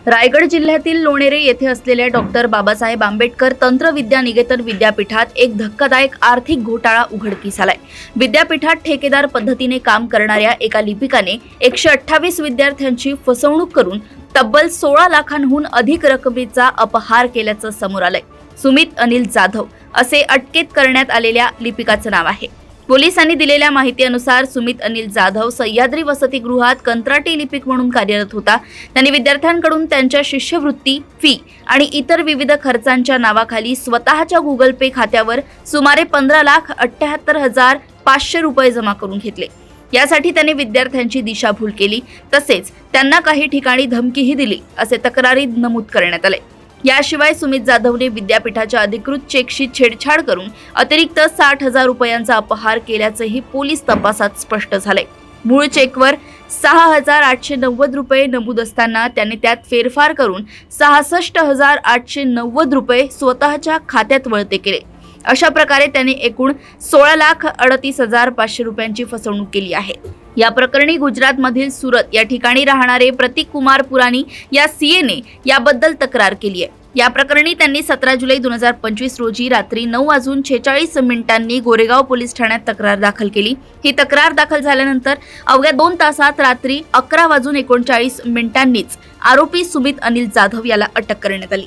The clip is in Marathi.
रायगड जिल्ह्यातील लोणेरे येथे असलेल्या डॉक्टर बाबासाहेब आंबेडकर तंत्रविद्या निकेतन विद्यापीठात एक धक्कादायक आर्थिक घोटाळा उघडकीस आलाय। विद्यापीठात ठेकेदार पद्धतीने काम करणाऱ्या एका लिपिकाने 128 विद्यार्थ्यांची फसवणूक करून तब्बल 16 लाखांहून अधिक रकमेचा अपहार केल्याचं समोर आलंय। सुमित अनिल जाधव असे अटकेत करण्यात आलेल्या लिपिकाचं नाव आहे। पोलिसांनी दिलेल्या माहितीनुसार सुमित अनिल जाधव सह्याद्री वसतिगृहात कंत्राटी लिपिक म्हणून कार्यरत होता। त्यांनी विद्यार्थ्यांकडून त्यांच्या शिष्यवृत्ती, फी आणि इतर विविध खर्चांच्या नावाखाली स्वतःच्या गुगल पे खात्यावर सुमारे 15,78,500 रुपये जमा करून घेतले। यासाठी त्यांनी विद्यार्थ्यांची दिशाभूल केली, तसेच त्यांना काही ठिकाणी धमकीही दिली असे तक्रारीत नमूद करण्यात आले। याशिवाय सुमित जाधवने विद्यापीठाच्या अधिकृत चेकशी छेडछाड करून अतिरिक्त 60,000 रुपयांचा अपहार केल्याचेही पोलीस तपासात स्पष्ट झाले। मूळ चेकवर 6,890 रुपये नमूद असताना त्याने त्यात फेरफार करून 66,890 रुपये स्वतःच्या खात्यात वळते केले। अशा प्रकारे त्याने एकूण 16,38,500 रुपयांची फसवणूक केली आहे। या प्रकरणी गुजरातमधील सुरत या ठिकाणी राहणारे प्रतीक कुमार पुराणी या सीएने याबद्दल तक्रार केली आहे। या प्रकरणी त्यांनी 17 जुलै 2025 रोजी रात्री 9:46 गोरेगाव पोलीस ठाण्यात तक्रार दाखल केली। ही तक्रार दाखल झाल्यानंतर अवघ्या 2 तासात रात्री 11:39 आरोपी सुमित अनिल जाधव याला अटक करण्यात आली।